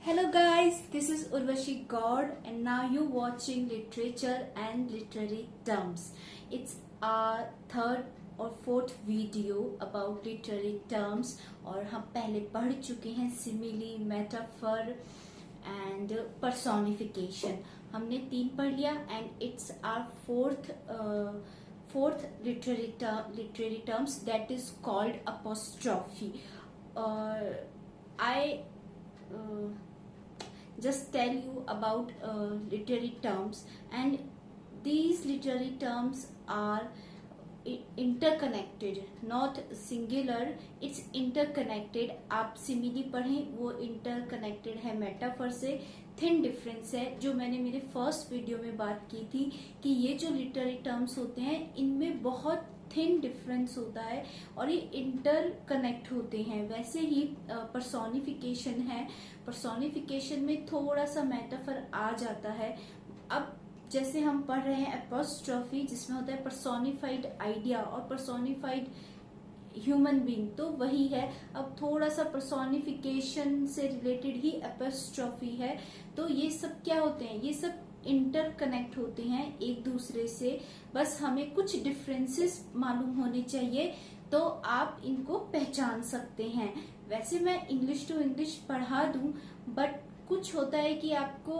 Hello guys, this is Urvashi God and now you watching literature and literary terms. It's our third और fourth video about literary terms और हम पहले पढ़ चुके हैं simile, metaphor and personification. हमने 3 पढ़ लिया and it's our fourth literary terms that is called apostrophe. I just tell you about literary terms, and these literary terms are interconnected, not singular, it's interconnected। आप simile पढ़ें वो interconnected है metaphor से। Thin difference है जो मैंने मेरे first video में बात की थी कि ये जो लिटरेरी टर्म्स होते हैं इनमें बहुत थिन डिफरेंस होता है और ये इंटर कनेक्ट होते हैं। वैसे ही पर्सोनिफिकेशन है, पर्सोनिफिकेशन में थोड़ा सा मेटाफर आ जाता है। अब जैसे हम पढ़ रहे हैं एपोस्ट्रॉफी जिसमें होता है पर्सोनिफाइड आइडिया और पर्सोनिफाइड ह्यूमन बीइंग, तो वही है। अब थोड़ा सा पर्सोनिफिकेशन से रिलेटेड ही एपोस्ट्रॉफी है। तो ये सब क्या होते हैं, ये सब इंटरकनेक्ट होते हैं एक दूसरे से। बस हमें कुछ डिफरेंसेस मालूम होने चाहिए तो आप इनको पहचान सकते हैं। वैसे मैं इंग्लिश टू इंग्लिश पढ़ा दूं, बट कुछ होता है कि आपको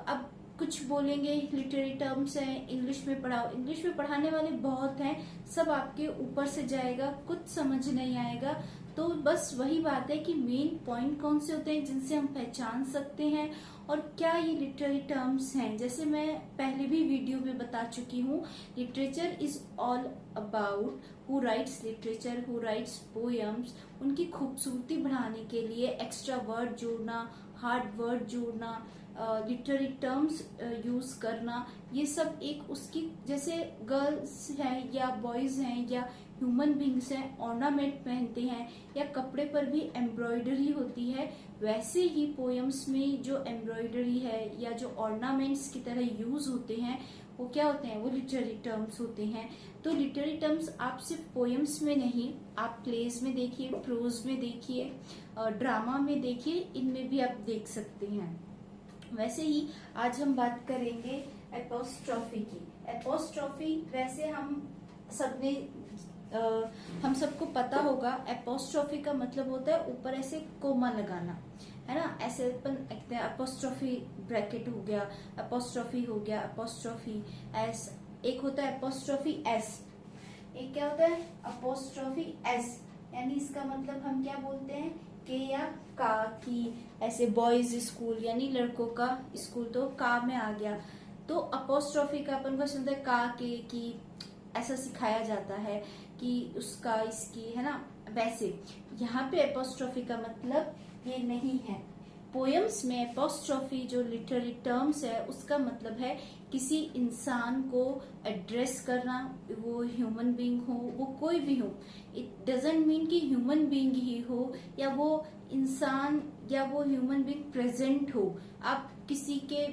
अब कुछ बोलेंगे लिटरेरी टर्म्स हैं इंग्लिश में पढ़ाओ, इंग्लिश में पढ़ाने वाले बहुत हैं, सब आपके ऊपर से जाएगा, कुछ समझ नहीं आएगा। तो बस वही बात है कि मेन पॉइंट कौन से होते हैं जिनसे हम पहचान सकते हैं और क्या ये लिटरेरी टर्म्स हैं। जैसे मैं पहले भी वीडियो में बता चुकी हूँ, literature is all about who rights literature, who rights poems. उनकी खूबसूरती बढ़ाने के लिए एक्स्ट्रा वर्ड जोड़ना, हार्ड वर्ड जोड़ना, लिटरेरी टर्म्स यूज करना, ये सब एक उसकी, जैसे गर्ल्स हैं या बॉयज हैं या ह्यूमन बींग्स हैं ऑर्नामेंट पहनते हैं या कपड़े पर भी एम्ब्रॉयडरी होती है, वैसे ही पोएम्स में जो एम्ब्रॉयडरी है या जो ऑर्नामेंट्स की तरह यूज होते हैं वो क्या होते हैं, वो लिटरेरी टर्म्स होते हैं। तो लिटरेरी टर्म्स आप सिर्फ पोएम्स में नहीं, आप प्लेज में देखिए, प्रोज में देखिए, ड्रामा में देखिए, इनमें भी आप देख सकते हैं। वैसे ही आज हम बात करेंगे एपोस्ट्रॉफी की। एपोस्ट्रॉफी वैसे हम सबको पता होगा, एपोस्ट्रॉफी का मतलब होता है ऊपर ऐसे कोमा लगाना, है ना। ऐसे अपन लिखते हैं एपोस्ट्रॉफी ब्रैकेट हो गया, एपोस्ट्रॉफी हो गया, एपोस्ट्रॉफी एस। एक होता है एपोस्ट्रॉफी एस, एक क्या होता है अपोस्ट्रॉफी एस, यानी इसका मतलब हम क्या बोलते हैं के या का की। ऐसे बॉयज स्कूल यानी लड़कों का स्कूल तो का में आ गया, तो अपोस्ट्रॉफी का अपन को सुनते का के की, ऐसा सिखाया जाता है कि उसका इसकी, है ना। वैसे यहाँ पे अपोस्ट्रॉफी का मतलब ये नहीं है। पोएम्स में अपोस्ट्रॉफी जो लिटरेरी टर्म्स है उसका मतलब है किसी इंसान को एड्रेस करना, वो ह्यूमन बीइंग हो, वो कोई भी हो। इट डजंट मीन कि ह्यूमन बीइंग ही हो या वो इंसान या वो ह्यूमन बीइंग प्रेजेंट हो। आप किसी के,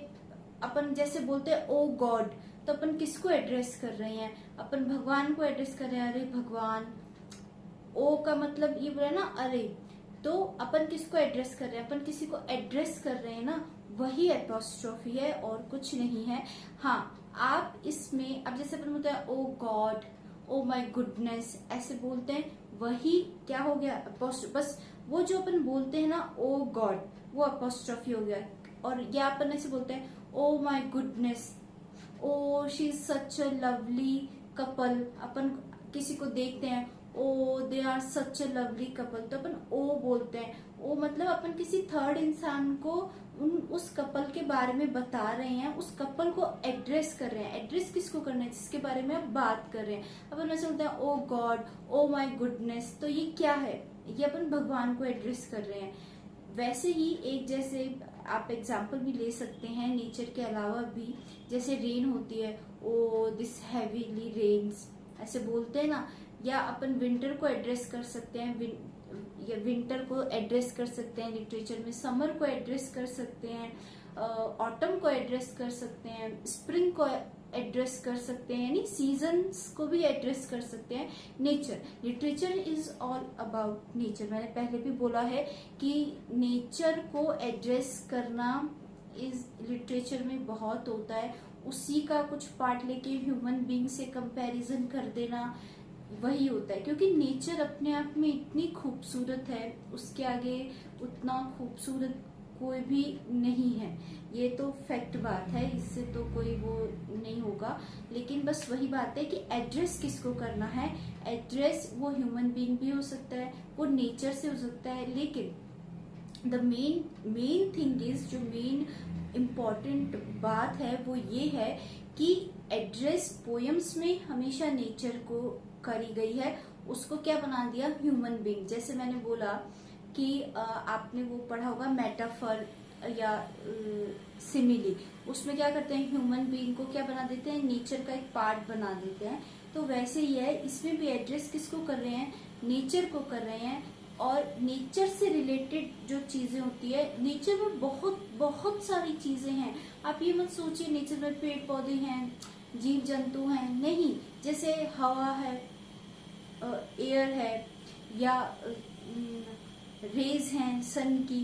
अपन जैसे बोलते हैं ओ गॉड, तो अपन किसको एड्रेस कर रहे हैं, अपन भगवान को एड्रेस कर रहे हैं, अरे भगवान। ओ का मतलब ये बोला ना अरे, तो अपन किसको एड्रेस कर रहे हैं, अपन किसी को एड्रेस कर रहे हैं ना, वही एपोस्ट्रॉफी है और कुछ नहीं है। हाँ, आप इसमें अब जैसे अपन बोलते हैं ओ गॉड, ओ माय गुडनेस, ऐसे बोलते हैं, वही क्या हो गया एपोस्ट्रॉफी। बस वो जो अपन बोलते हैं ना ओ गॉड, वो एपोस्ट्रॉफी हो गया। और या अपन ऐसे बोलते हैं oh my goodness, oh she is such a lovely couple. अपन किसी को देखते हैं oh they are such a lovely couple, तो अपन ओ बोलते हैं। ओ मतलब अपन किसी थर्ड इंसान को उस कपल के बारे में बता रहे हैं, उस कपल को एड्रेस कर रहे हैं। एड्रेस किसको करना है, जिसके बारे में आप बात कर रहे हैं। अपन ऐसे बोलते हैं ओ गॉड, ओ माय गुडनेस, तो ये क्या है, ये अपन भगवान को एड्रेस कर रहे हैं। वैसे ही एक जैसे आप एग्जाम्पल भी ले सकते हैं नेचर के अलावा भी, जैसे रेन होती है, ओ दिस हैवीली रेन्स, ऐसे बोलते हैं ना। या अपन विंटर को एड्रेस कर सकते हैं, या विंटर को एड्रेस कर सकते हैं लिटरेचर में, समर को एड्रेस कर सकते हैं, ऑटम को एड्रेस कर सकते हैं, स्प्रिंग को एड्रेस कर सकते हैं, यानी सीजन्स को भी एड्रेस कर सकते हैं। Nature, literature is all about nature. मैंने पहले भी बोला है कि नेचर को एड्रेस करना इस लिटरेचर में बहुत होता है। उसी का कुछ पार्ट लेके ह्यूमन बीइंग से कंपैरिजन कर देना, वही होता है। क्योंकि नेचर अपने आप में इतनी खूबसूरत है, उसके आगे उतना खूबसूरत कोई भी नहीं है। ये तो फैक्ट बात है, इससे तो कोई वो नहीं होगा। लेकिन बस वही बात है कि एड्रेस किसको करना है। एड्रेस वो ह्यूमन बीइंग भी हो सकता है, वो नेचर से हो सकता है। लेकिन द मेन थिंग इज, जो मेन इम्पॉर्टेंट बात है वो ये है कि एड्रेस पोएम्स में हमेशा नेचर को करी गई है, उसको क्या बना दिया, ह्यूमन बीइंग। जैसे मैंने बोला कि आपने वो पढ़ा होगा मेटाफर या सिमिली, उसमें क्या करते हैं, ह्यूमन बीइंग को क्या बना देते हैं, नेचर का एक पार्ट बना देते हैं। तो वैसे ही है, इसमें भी एड्रेस किसको कर रहे हैं, नेचर को कर रहे हैं। और नेचर से रिलेटेड जो चीजें होती है, नेचर में बहुत बहुत सारी चीजें हैं। आप ये मत सोचिए नेचर में पेड़ पौधे हैं, जीव जंतु हैं, नहीं। जैसे हवा है, एयर है, या रेज हैं सन की,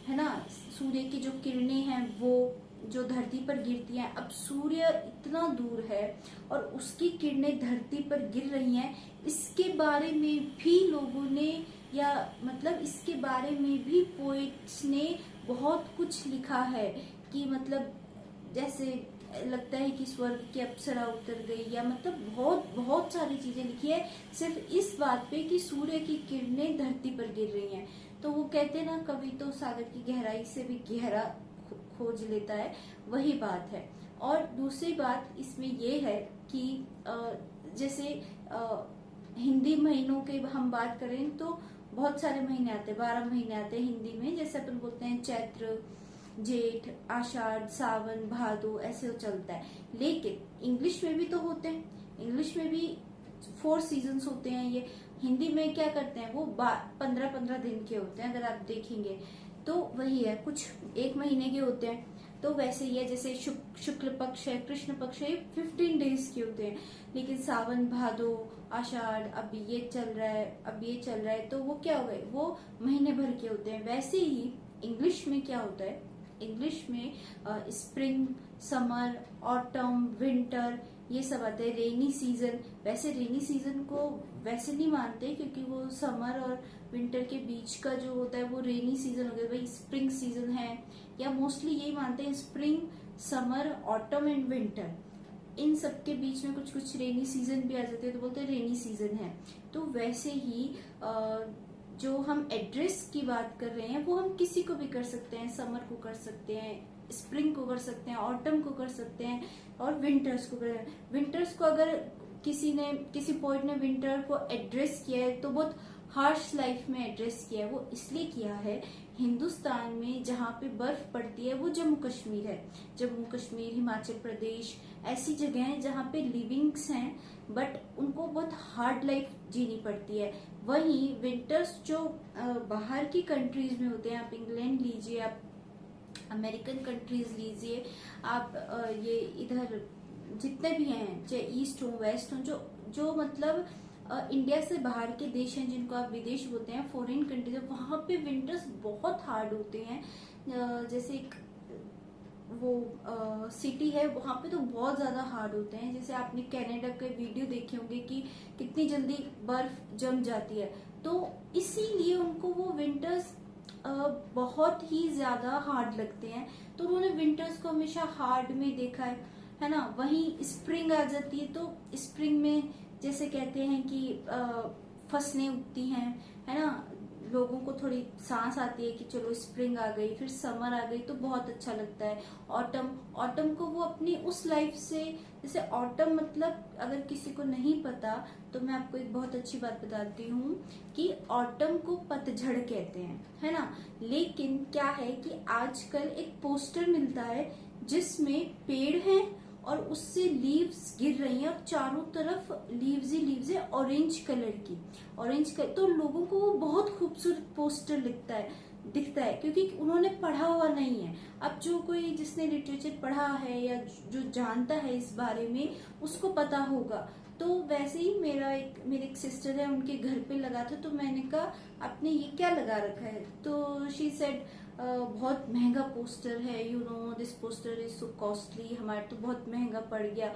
है ना, सूर्य की जो किरणें हैं वो जो धरती पर गिरती हैं। अब सूर्य इतना दूर है और उसकी किरणें धरती पर गिर रही हैं, इसके बारे में भी लोगों ने, या मतलब इसके बारे में भी पोएट्स ने बहुत कुछ लिखा है। कि मतलब जैसे लगता है कि स्वर्ग की अप्सरा उतर गई, या मतलब बहुत बहुत सारी चीजें लिखी है सिर्फ इस बात पे कि सूर्य की किरणें धरती पर गिर रही हैं। तो वो कहते हैं ना, कवि तो सागर की गहराई से भी गहरा खोज लेता है, वही बात है। और दूसरी बात इसमें ये है कि जैसे हिंदी महीनों के हम बात करें तो बहुत सारे महीने आते हैं, 12 महीने आते हैं हिंदी में। जैसे अपन बोलते हैं चैत्र, जेठ, आषाढ़, सावन, भादो, ऐसे वो चलता है। लेकिन इंग्लिश में भी तो होते हैं, इंग्लिश में भी 4 सीजन्स होते हैं। ये हिंदी में क्या करते हैं, वो 15-15 दिन के होते हैं, अगर आप देखेंगे तो वही है, कुछ 1 महीने के होते हैं। तो वैसे ही है, जैसे शुक्ल पक्ष है, कृष्ण पक्ष है, 15 डेज के होते हैं। लेकिन सावन, भादो, आषाढ़, अब ये चल रहा है, अब ये चल रहा है, तो वो क्या हो गए, वो महीने भर के होते हैं। वैसे ही इंग्लिश में क्या होता है, इंग्लिश में स्प्रिंग, समर, ऑटम, विंटर, ये सब आते हैं। रेनी सीजन, वैसे रेनी सीजन को वैसे नहीं मानते, क्योंकि वो समर और विंटर के बीच का जो होता है वो रेनी सीजन हो गया, भाई स्प्रिंग सीजन है। या मोस्टली यही मानते हैं, spring, summer, autumn and winter, इन सब के बीच में कुछ कुछ रेनी सीजन भी आ जाते हैं, तो बोलते हैं रेनी सीजन है। तो वैसे ही जो हम एड्रेस की बात कर रहे हैं वो हम किसी को भी कर सकते हैं, समर को कर सकते हैं, स्प्रिंग को कर सकते हैं, ऑटम को कर सकते हैं, और विंटर्स को कर। विंटर्स को अगर किसी पोइट ने विंटर को एड्रेस किया है तो बहुत हार्श लाइफ में एड्रेस किया है। वो इसलिए किया है, हिंदुस्तान में जहाँ पे बर्फ पड़ती है वो जम्मू कश्मीर है। जम्मू कश्मीर, हिमाचल प्रदेश, ऐसी जगह हैं जहाँ पे लिविंग्स हैं, बट उनको बहुत हार्ड लाइफ जीनी पड़ती है। वहीं विंटर्स जो बाहर की कंट्रीज में होते हैं, आप इंग्लैंड लीजिए, आप अमेरिकन कंट्रीज लीजिए, आप ये इधर जितने भी हैं, चाहे ईस्ट हो वेस्ट हो, जो मतलब इंडिया से बाहर के देश हैं, जिनको आप विदेश बोलते हैं, फॉरेन कंट्रीज, वहां पे विंटर्स बहुत हार्ड होते हैं। जैसे एक वो सिटी है, वहां पे तो बहुत ज्यादा हार्ड होते हैं। जैसे आपने कनाडा के वीडियो देखे होंगे कि कितनी जल्दी बर्फ जम जाती है, तो इसीलिए उनको वो विंटर्स बहुत ही ज्यादा हार्ड लगते हैं। तो उन्होंने विंटर्स को हमेशा हार्ड में देखा है ना। वहीं स्प्रिंग आ जाती है, तो स्प्रिंग में जैसे कहते हैं कि फसलें उगती हैं, है ना, लोगों को थोड़ी सांस आती है कि चलो स्प्रिंग आ गई, फिर समर आ गई, तो बहुत अच्छा लगता है। ऑटम को वो अपनी उस लाइफ से, जैसे ऑटम मतलब अगर किसी को नहीं पता तो मैं आपको एक बहुत अच्छी बात बताती हूँ कि ऑटम को पतझड़ कहते हैं, है ना। लेकिन क्या है कि आजकल एक पोस्टर मिलता है जिसमें पेड़ हैं और उससे लीव्स गिर रही हैं और चारों तरफ लीव्स ही लीव्स है ऑरेंज कलर की, ऑरेंज कलर। तो लोगों को वो बहुत खूबसूरत पोस्टर दिखता है क्योंकि उन्होंने पढ़ा हुआ नहीं है। अब जो कोई जिसने लिटरेचर पढ़ा है या जो जानता है इस बारे में उसको पता होगा। तो वैसे ही मेरे एक सिस्टर है, उनके घर पे लगा था, तो मैंने कहा आपने ये क्या लगा रखा है, तो शी सेड बहुत महंगा पोस्टर है, you know this poster is so costly, हमारे तो बहुत महंगा पड़ गया।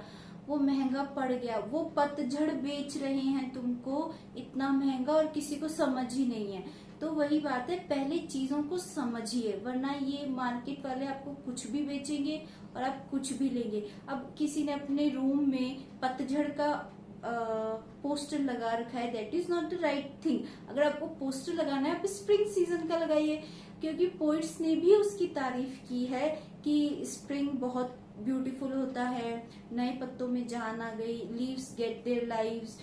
वो महंगा पड़ गया, वो पतझड़ बेच रहे हैं तुमको इतना महंगा और किसी को समझ ही नहीं है। तो वही बात है, पहले चीजों को समझिए, वरना ये मार्केट वाले आपको कुछ भी बेचेंगे और आप कुछ भी लेंगे। अब किसी ने अपने रूम में पतझड़ का पोस्टर लगा रखा है, that is not the right thing. अगर आपको पोस्टर लगाना है आप स्प्रिंग सीजन का लगाइए, क्योंकि पोइट्स ने भी उसकी तारीफ की है कि स्प्रिंग बहुत ब्यूटीफुल होता है, नए पत्तों में जान आ गई, लीव्स गेट देयर लाइव्स,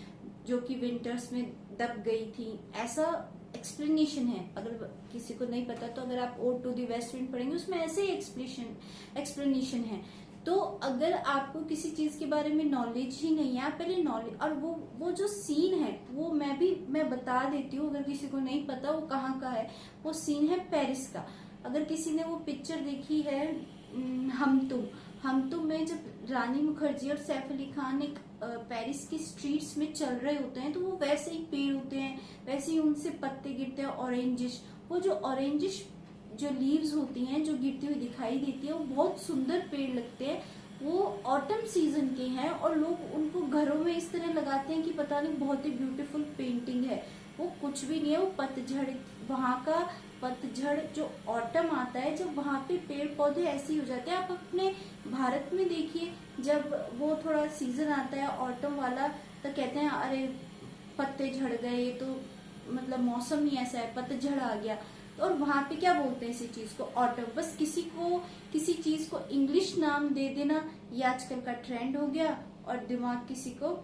जो कि विंटर्स में दब गई थी, ऐसा एक्सप्लेनेशन है। अगर किसी को नहीं पता तो अगर आप ode to the west wind पढ़ेंगे उसमें ऐसे ही एक्सप्लेनेशन है। तो अगर आपको किसी चीज के बारे में नॉलेज ही नहीं है, आप पहले नॉलेज, और वो जो सीन है वो मैं बता देती हूँ, अगर किसी को नहीं पता वो कहाँ का है। वो सीन है पेरिस का। अगर किसी ने वो पिक्चर देखी है हम तुम में, जब रानी मुखर्जी और सैफ अली खान एक पेरिस की स्ट्रीट्स में चल रहे होते हैं, तो वो वैसे ही पेड़ होते हैं, वैसे ही उनसे पत्ते गिरते हैं ऑरेंजिश। वो जो ऑरेंजिश जो लीव्स होती हैं जो गिरती हुई दिखाई देती है, वो बहुत सुंदर पेड़ लगते हैं। वो ऑटम सीजन के हैं और लोग उनको घरों में इस तरह लगाते हैं कि पता नहीं बहुत ही ब्यूटीफुल पेंटिंग है। वो कुछ भी नहीं है, वो पतझड़, वहां का पतझड़ जो ऑटम आता है, जब वहां पे पेड़ पौधे ऐसे ही हो जाते हैं। आप अपने भारत में देखिए, जब वो थोड़ा सीजन आता है ऑटम वाला, तो कहते हैं अरे पत्ते झड़ गए, तो मतलब मौसम ही ऐसा है, पतझड़ आ गया। और वहां पे क्या बोलते हैं इसी चीज को, ऑटम। बस किसी चीज को इंग्लिश नाम दे देना, ये आजकल का ट्रेंड हो गया, और दिमाग किसी को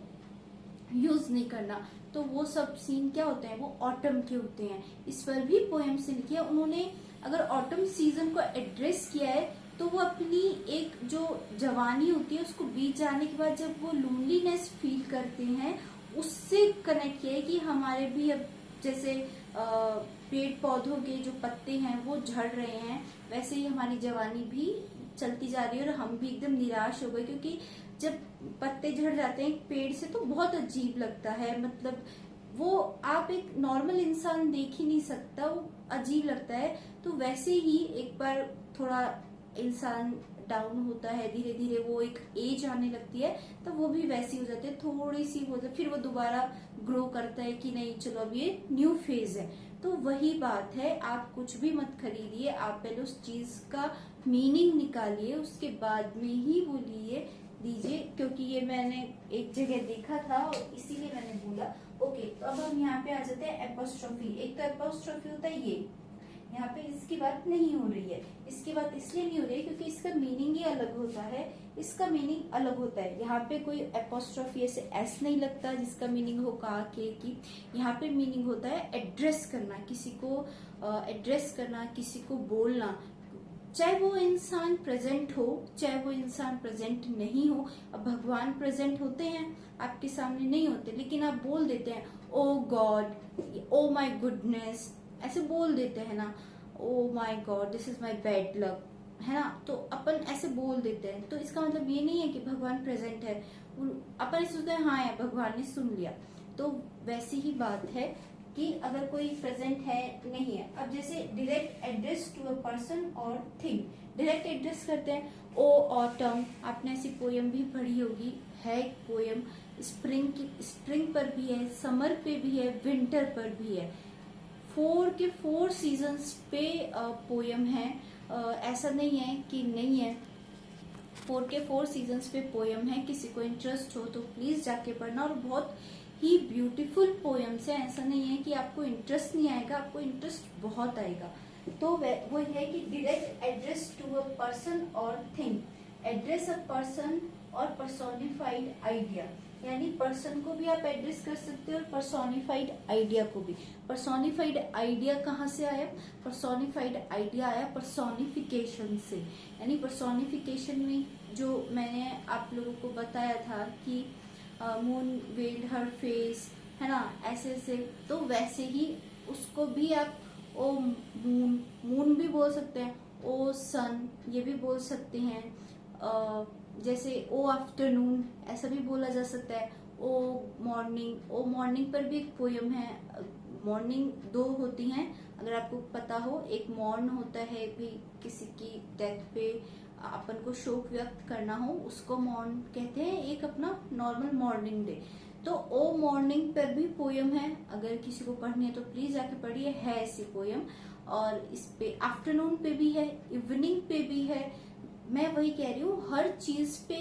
यूज नहीं करना। तो वो सब सीन क्या होते हैं, वो ऑटम के होते हैं। इस पर भी पोएम से लिखी है उन्होंने। अगर ऑटम सीजन को एड्रेस किया है, तो वो अपनी एक जो जवानी होती है उसको बीत जाने के बाद जब वो लोनलीनेस फील करते हैं, उससे कनेक्ट किया है कि हमारे भी अब जैसे पेड़ पौधों के जो पत्ते हैं वो झड़ रहे हैं, वैसे ही हमारी जवानी भी चलती जा रही है और हम भी एकदम निराश हो गए। क्योंकि जब पत्ते झड़ जाते हैं एक पेड़ से तो बहुत अजीब लगता है, मतलब वो आप एक नॉर्मल इंसान देख ही नहीं सकता, वो अजीब लगता है। तो वैसे ही एक बार थोड़ा इंसान डाउन होता है, धीरे धीरे वो एक एज आने लगती है, तो वो भी वैसी हो जाते हैं, थोड़ी सी हो जाती, फिर वो दोबारा ग्रो करता है कि नहीं चलो अब ये न्यू फेज है। तो वही बात है, आप कुछ भी मत खरीदिए, आप पहले उस चीज का मीनिंग निकालिए, उसके बाद में ही वो दीजिए। क्योंकि ये मैंने एक जगह देखा था और इसीलिए मैंने बोला। ओके, तो अब हम यहाँ पे आ जाते हैं एपोस्ट्रोफी। एक तो एपोस्ट्रोफी होता है ये, यहाँ पे इसकी बात नहीं हो रही है। इसकी बात इसलिए नहीं हो रही है क्योंकि इसका मीनिंग ही अलग होता है, इसका मीनिंग अलग होता है। यहाँ पे कोई एपोस्ट्रोफी ऐसे एस नहीं लगता जिसका मीनिंग हो का के की। यहाँ पे मीनिंग होता है एड्रेस करना, किसी को एड्रेस करना, किसी को बोलना, चाहे वो इंसान प्रेजेंट हो चाहे वो इंसान प्रेजेंट नहीं हो। अब भगवान प्रेजेंट होते हैं, आपके सामने नहीं होते, लेकिन आप बोल देते हैं ओ गॉड, ओ माई गुडनेस, ऐसे बोल देते हैं ना, oh my god this is my bad luck, है ना। तो अपन ऐसे बोल देते हैं, तो इसका मतलब ये नहीं है कि भगवान प्रेजेंट है। अपन सोचते हैं हाँ यार भगवान ने सुन लिया। तो वैसी ही बात है कि अगर कोई प्रेजेंट है नहीं है। अब जैसे direct address to a person or thing, direct address करते हैं ओ ऑटम, आपने ऐसी पोयम भी पढ़ी होगी, है एक पोयम स्प्रिंग पर भी है, समर पे भी है, विंटर पर भी है। 4 सीजन्स पे पोयम है, ऐसा नहीं है कि नहीं है। 4 सीजन्स पे पोयम है, किसी को इंटरेस्ट हो तो प्लीज जाके पढ़ना। और बहुत ही ब्यूटीफुल पोयम्स है, ऐसा नहीं है कि आपको इंटरेस्ट नहीं आएगा, आपको इंटरेस्ट बहुत आएगा। तो वो है कि direct address to a person or thing, address a person or personified idea. यानी पर्सन को भी आप एड्रेस कर सकते हो और पर्सोनिफाइड आइडिया को भी। पर्सोनिफाइड आइडिया कहाँ से आया? पर्सोनिफाइड आइडिया आया पर्सोनिफिकेशन से। यानी पर्सोनिफिकेशन में जो मैंने आप लोगों को बताया था कि मून वेल्ड हर फेस, है ना, ऐसे ऐसे, तो वैसे ही उसको भी आप ओ मून, मून भी बोल सकते हैं, ओ सन ये भी बोल सकते हैं, जैसे ओ आफ्टरनून ऐसा भी बोला जा सकता है, ओ मॉर्निंग। ओ मॉर्निंग पर भी एक पोयम है। मॉर्निंग दो होती हैं अगर आपको पता हो, एक मॉर्न होता है भी किसी की डेथ पे अपन को शोक व्यक्त करना हो उसको मॉर्न कहते हैं, एक अपना नॉर्मल मॉर्निंग डे। तो ओ मॉर्निंग पर भी पोयम है, अगर किसी को पढ़नी है तो प्लीज जाके पढ़िए, है ऐसी पोयम। और इस पे आफ्टरनून पे भी है, इवनिंग पे भी है। मैं वही कह रही हूँ, हर चीज पे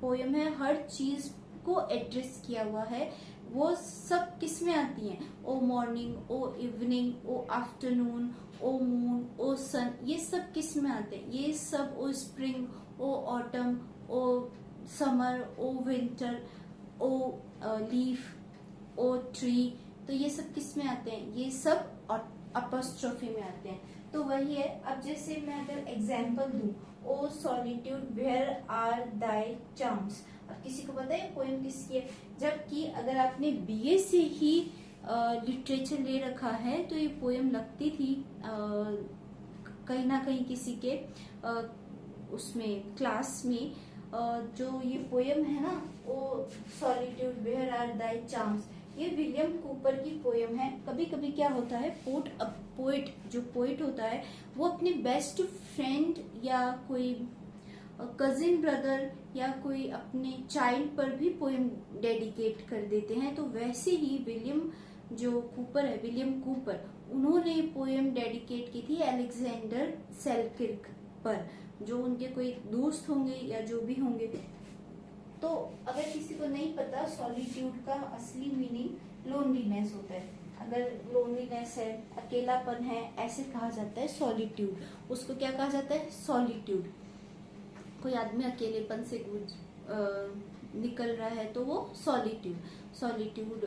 पोयम है, हर चीज को एड्रेस किया हुआ है। वो सब किस में आती हैं? ओ मॉर्निंग, ओ इवनिंग, ओ आफ्टरनून, ओ मून, ओ सन, ये सब किस में आते हैं? ये सब ओ स्प्रिंग, ओ ऑटम, ओ समर, ओ विंटर, ओ लीफ, ओ ट्री, तो ये सब किस में आते हैं? ये सब अपॉस्ट्रोफी में आते हैं। तो वही है। अब जैसे मैं अगर एग्जाम्पल दूं, O solitude where are thy charms, अब किसी को पता है पोएम किसकी है? जबकि अगर आपने बीए से ही लिटरेचर ले रखा है तो ये पोएम लगती थी कहीं ना कहीं किसी के उसमें क्लास में। जो ये पोएम है ना, O solitude where are thy charms, ये विलियम कूपर की पोएम है। कभी कभी क्या होता है, पोएट जो पोएट होता है वो अपने बेस्ट फ्रेंड या कोई कजिन ब्रदर या कोई अपने चाइल्ड पर भी पोएम डेडिकेट कर देते हैं। तो वैसे ही विलियम जो कूपर है, विलियम कूपर, उन्होंने पोएम डेडिकेट की थी अलेक्जेंडर सेल्किर्क पर, जो उनके कोई दोस्त होंगे या जो भी होंगे। तो अगर किसी को नहीं पता, सॉलिट्यूड का असली मीनिंग लोनलीनेस होता है। अगर लोनलीनेस है, अकेलापन है, ऐसे कहा जाता है सॉलिट्यूड। उसको क्या कहा जाता है? सॉलिट्यूड। कोई आदमी अकेलेपन से निकल रहा है तो वो सॉलिट्यूड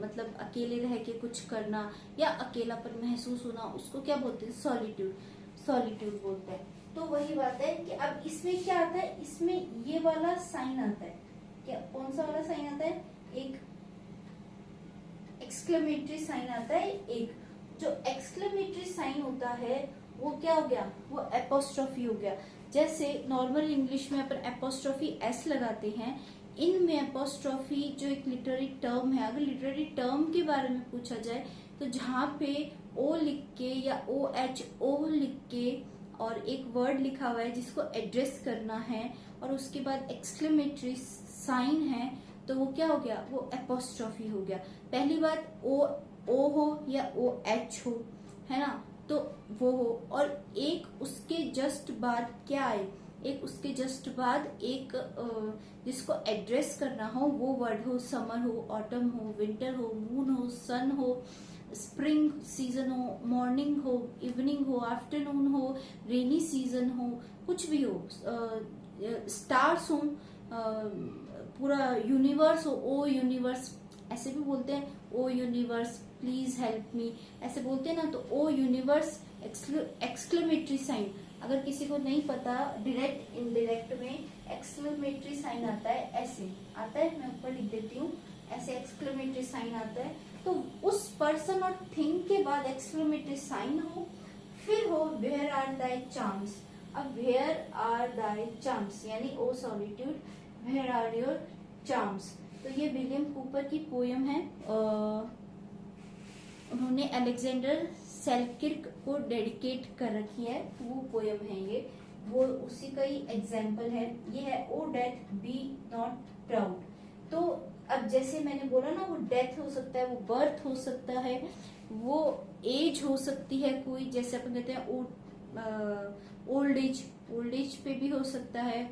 मतलब अकेले रह के कुछ करना या अकेलापन महसूस होना, उसको क्या बोलते हैं? सॉलिट्यूड बोलते हैं। तो वही बात है कि अब इसमें क्या आता है, इसमें ये वाला साइन आता है। क्या, कौन सा वाला साइन आता है? एक एक्सक्लेमेटरी साइन आता है। एक जो एक्सक्लेमेटरी साइन होता है वो क्या हो गया? वो एपोस्ट्रोफी हो गया। जैसे नॉर्मल इंग्लिश में अपन एपोस्ट्रोफी एस लगाते हैं, इनमें एपोस्ट्रोफी जो एक लिटरेरी टर्म है, अगर लिटरेरी टर्म के बारे में पूछा जाए तो जहाँ पे ओ लिख के या ओ लिख के और एक वर्ड लिखा हुआ है जिसको एड्रेस करना है और उसके बाद एक्सक्लेमेटरी साइन है, तो वो क्या हो गया? वो एपोस्ट्रोफी हो गया। पहली बात ओ हो या ओ एच हो, है ना, तो वो हो। और एक उसके जस्ट बाद क्या आए? एक उसके जस्ट बाद एक जिसको एड्रेस करना हो वो वर्ड हो, समर हो, ऑटम हो, विंटर हो, मून हो, सन हो, स्प्रिंग सीजन हो, मॉर्निंग हो, इवनिंग हो, आफ्टरनून हो, रेनी सीजन हो, कुछ भी हो, स्टार्स हो, पूरा यूनिवर्स हो, ओ यूनिवर्स ऐसे भी बोलते हैं, ओ यूनिवर्स प्लीज हेल्प मी ऐसे बोलते हैं ना। तो ओ यूनिवर्स एक्सक्लेमेटरी साइन, अगर किसी को नहीं पता, डायरेक्ट इनडायरेक्ट में एक्सक्लेमेटरी साइन आता है, ऐसे आता है, मैं ऊपर लिख देती हूँ, ऐसे एक्सक्लेमेटरी साइन आता है। तो उस पर्सन और थिंग के बाद एक्सक्लेमेटरी साइन हो, फिर हो वेयर आर दाई चार्म्स। अब वेयर आर दाई चार्म्स यानी O solitude where are your charms. तो ये विलियम कूपर की पोयम है। उन्होंने अलेक्जेंडर सेल्किर्क को डेडिकेट कर रखी है, वो पोयम है ये, वो उसी का ही एग्जाम्पल है। ये है O death be not proud. तो अब जैसे मैंने बोला ना, वो डेथ हो सकता है, वो बर्थ हो सकता है, वो एज हो सकती है कोई, जैसे अपन कहते हैं ओल्ड एज पे भी हो सकता है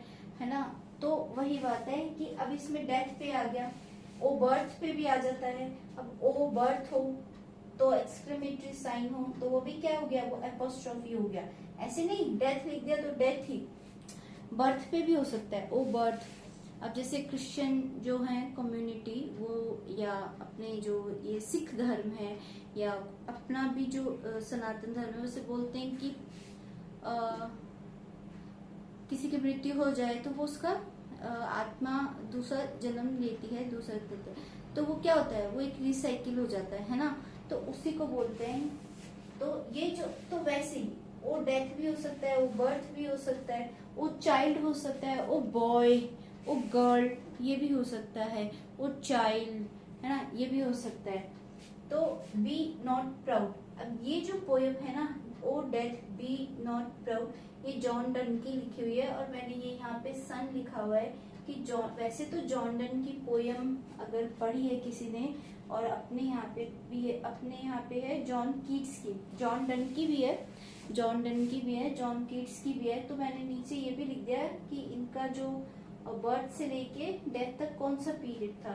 ना। तो वही बात है कि अब इसमें डेथ पे आ गया, ओ बर्थ पे भी आ जाता है। अब ओ बर्थ हो तो एक्सक्लेमेटरी साइन हो तो वो भी क्या हो गया? वो एपोस्ट्रोफी हो गया। ऐसे नहीं डेथ लिख दिया तो डेथ ही, बर्थ पे भी हो सकता है, ओ बर्थ। अब जैसे क्रिश्चियन जो है कम्युनिटी, वो या अपने जो ये सिख धर्म है या अपना भी जो सनातन धर्म है, उसे बोलते हैं कि किसी की मृत्यु हो जाए तो वो उसका आत्मा दूसरा जन्म लेती है, दूसरा देते है, तो वो क्या होता है, वो एक रिसाइकिल हो जाता है ना, तो उसी को बोलते हैं। तो ये जो, तो वैसे ही वो डेथ भी हो सकता है, वो बर्थ भी हो सकता है, वो चाइल्ड हो सकता है, वो बॉय, वो गर्ल, ये भी हो सकता है, वो चाइल्ड, है ना, ये भी हो सकता है। तो बी नॉट प्राउड, अब ये जो पोयम है ना, O death be not proud, ये जॉन डन की लिखी हुई है, और मैंने ये यहाँ पे सन लिखा हुआ है कि जॉन, वैसे तो जॉन डन की पोयम अगर पढ़ी है किसी ने, और अपने यहाँ पे भी है, अपने यहाँ पे है जॉन कीट्स की, जॉन डन की भी है, जॉन डन की भी है, जॉन कीट्स की भी है, तो मैंने नीचे ये भी लिख दिया कि इनका जो बर्थ से लेके डेथ तक कौन सा पीरियड था,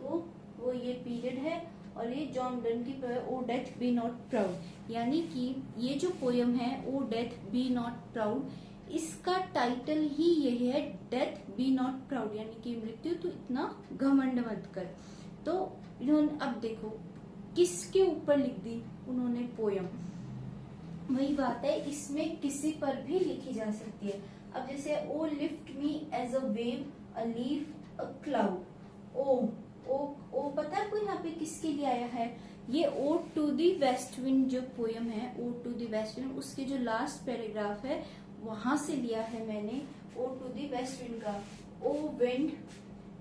तो वो ये पीरियड है, और ये जॉन डन की O death be not proud, यानी कि ये जो पोयम है O death be not proud, इसका टाइटल ही यही है, डेथ बी नॉट प्राउड, यानी कि मृत्यु तो इतना घमंड मत कर। तो इन्होंने, अब देखो किसके ऊपर लिख दी उन्होंने पोयम, वही बात है, इसमें किसी पर भी लिखी जा सकती है। अब जैसे O lift me as a wave, a leaf, a cloud, ओ पता है आपको यहाँ पे किसके लिए आया है, ये O to the west wind जो पोयम है, O to the west wind, उसके जो लास्ट पैराग्राफ है वहां से लिया है मैंने, ode to the west wind का, O wind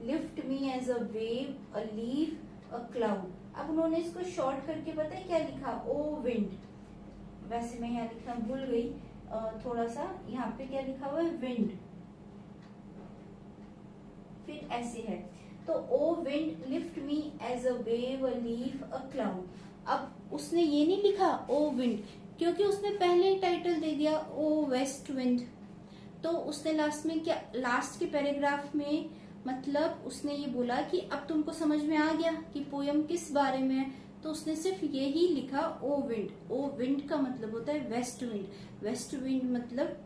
lift me as a wave, a leaf, a cloud. अब उन्होंने इसको शॉर्ट करके पता है क्या लिखा, ओ विंड, वैसे मैं यहाँ लिखना भूल गई, थोड़ा सा यहाँ पे क्या लिखा हुआ है, विंड, फिर ऐसे है, तो O wind lift me as a wave, a leaf, a cloud. अब उसने ये नहीं लिखा ओ विंड, क्योंकि उसने पहले ही टाइटल दे दिया ओ वेस्ट विंड, तो उसने लास्ट में क्या, लास्ट के पैराग्राफ में मतलब उसने ये बोला कि अब तुमको समझ में आ गया कि पोयम किस बारे में है, तो उसने सिर्फ यही लिखा ओ विंड। ओ विंड का मतलब होता है वेस्ट विंड, वेस्ट विंड मतलब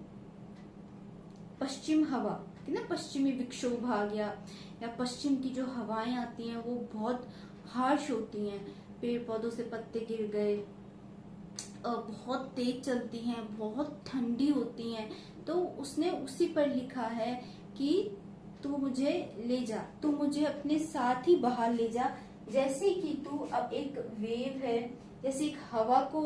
पश्चिम हवा, कि ना पश्चिमी विक्षोभ आ गया, या पश्चिम की जो हवाएं आती हैं वो बहुत हार्श होती हैं, पेड़ पौधों से पत्ते गिर गए, बहुत तेज चलती हैं, बहुत ठंडी होती हैं, तो उसने उसी पर लिखा है कि तू मुझे ले जा, तू मुझे अपने साथ ही बाहर ले जा, जैसे कि तू अब एक वेव है, जैसे एक हवा को,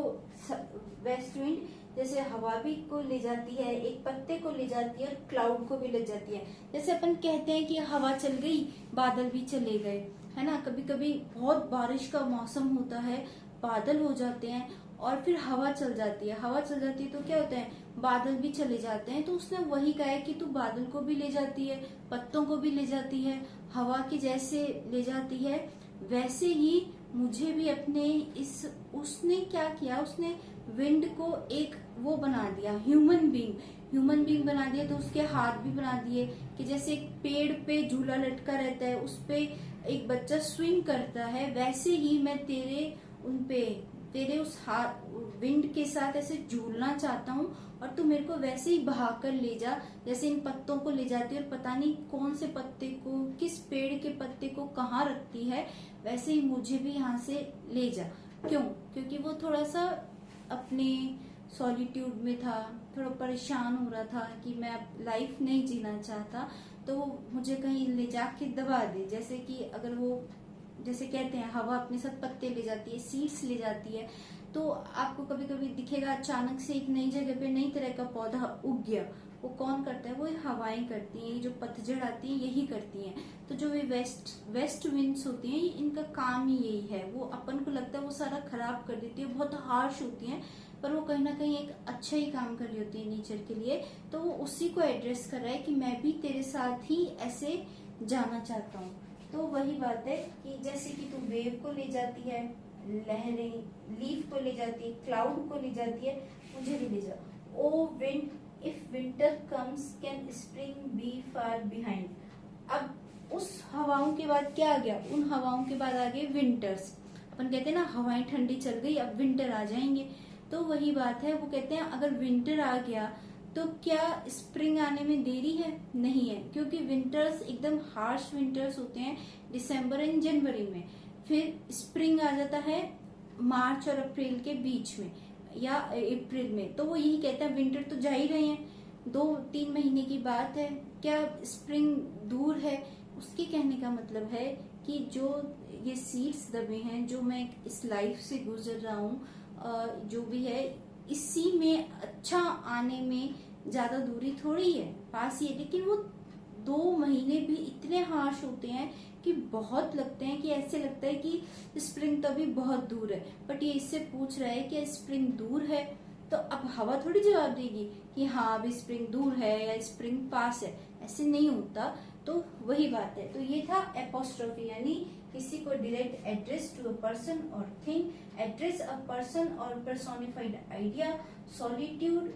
वेस्ट विंड जैसे हवा भी को ले जाती है, एक पत्ते को ले जाती है, और क्लाउड को भी ले जाती है। जैसे अपन कहते हैं कि हवा चल गई, बादल भी चले गए, है ना, कभी कभी बहुत बारिश का मौसम होता है, बादल हो जाते हैं और फिर हवा चल जाती है, हवा चल जाती है तो क्या होता है, बादल भी चले जाते हैं। तो उसने वही कहा है कि तू बादल को भी ले जाती है, पत्तों को भी ले जाती है, हवा की जैसे ले जाती है, वैसे ही मुझे भी अपने इस, उसने क्या किया, उसने विंड को एक वो बना दिया, ह्यूमन बीइंग बना दिया, तो उसके हाथ भी बना दिए कि जैसे एक पेड़ पे झूला लटका रहता है, उस पे एक बच्चा स्विंग करता है, वैसे ही मैं तेरे उन पे, तेरे उस हाथ विंड के साथ ऐसे झूलना चाहता हूँ, और तू मेरे को वैसे ही बहा कर ले जा, जैसे इन पत्तों को ले जाती है और पता नहीं कौन से पत्ते को, किस पेड़ के पत्ते को कहाँ रखती है, वैसे ही मुझे भी यहाँ से ले जा। क्यों? क्योंकि वो थोड़ा सा अपने सॉलिट्यूड में था, थोड़ा परेशान हो रहा था कि मैं अब लाइफ नहीं जीना चाहता, तो वो मुझे कहीं ले जाके दबा दे, जैसे कि अगर वो, जैसे कहते हैं हवा अपने साथ पत्ते ले जाती है, सीड्स ले जाती है, तो आपको कभी कभी दिखेगा अचानक से एक नई जगह पे नई तरह का पौधा उग गया, वो कौन करता है, वो हवाएं करती हैं, ये जो पतझड़ आती है यही करती हैं। तो जो ये वेस्ट विंड्स होती हैं, इनका काम ही यही है, वो अपन को लगता है वो सारा खराब कर देती है, बहुत हार्श होती हैं, पर वो कहीं ना कहीं एक अच्छा ही काम कर रही होती है नेचर के लिए। तो वो उसी को एड्रेस कर रहा है कि मैं भी तेरे साथ ही ऐसे जाना चाहता हूँ। तो वही बात है कि जैसे कि तू वेव को ले जाती है, लहरें, लीफ को ले जाती है, क्लाउड को ले जाती है, मुझे भी ले जा। O wind, if winter comes can spring be far behind. अब उस हवाओं के बाद क्या आ गया, उन हवाओं के बाद आ गए विंटर्स। अपन कहते हैं ना हवाएं ठंडी चल गई, अब विंटर आ जाएंगे, तो वही बात है, वो कहते हैं अगर विंटर आ गया तो क्या स्प्रिंग आने में देरी है? नहीं है, क्योंकि विंटर्स एकदम हार्श विंटर्स होते हैं दिसंबर एंड जनवरी में। फिर स्प्रिंग आ जाता है मार्च और अप्रैल के बीच में या अप्रैल में। तो वो यही कहते हैं विंटर तो जा ही रहे हैं, 2-3 महीने की बात है, क्या स्प्रिंग दूर है? उसके कहने का मतलब है कि जो ये सीड्स दबे हैं, जो मैं इस लाइफ से गुजर रहा हूँ, जो भी है, इसी में अच्छा आने में ज्यादा दूरी थोड़ी है, पास ही है। लेकिन वो 2 महीने भी इतने हार्श होते हैं कि बहुत लगते हैं, कि ऐसे लगता है कि स्प्रिंग तो अभी बहुत दूर है। बट ये इससे पूछ रहा है कि स्प्रिंग दूर है, तो अब हवा थोड़ी जवाब देगी कि हाँ अभी स्प्रिंग दूर है या स्प्रिंग पास है, ऐसे नहीं होता। तो वही बात है। तो ये था एपोस्ट्रोफी, यानी किसी को direct address to a person or thing, address a person or personified idea. Solitude,